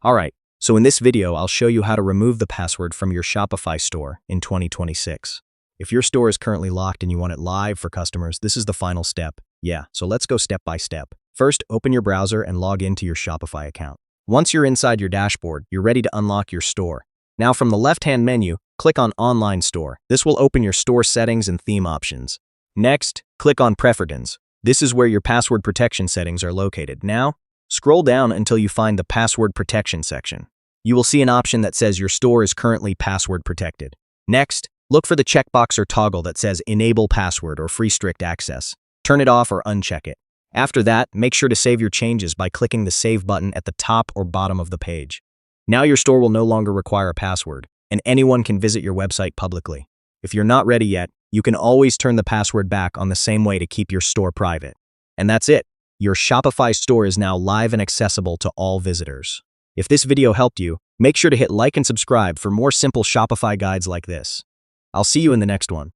Alright, so in this video, I'll show you how to remove the password from your Shopify store in 2026. If your store is currently locked and you want it live for customers, this is the final step. Yeah, so let's go step by step. First, open your browser and log into your Shopify account. Once you're inside your dashboard, you're ready to unlock your store. Now from the left-hand menu, click on Online Store. This will open your store settings and theme options. Next, click on Preferences. This is where your password protection settings are located. Now, scroll down until you find the Password Protection section. You will see an option that says your store is currently password protected. Next, look for the checkbox or toggle that says Enable Password or Free Strict Access. Turn it off or uncheck it. After that, make sure to save your changes by clicking the Save button at the top or bottom of the page. Now your store will no longer require a password, and anyone can visit your website publicly. If you're not ready yet, you can always turn the password back on the same way to keep your store private. And that's it. Your Shopify store is now live and accessible to all visitors. If this video helped you, make sure to hit like and subscribe for more simple Shopify guides like this. I'll see you in the next one.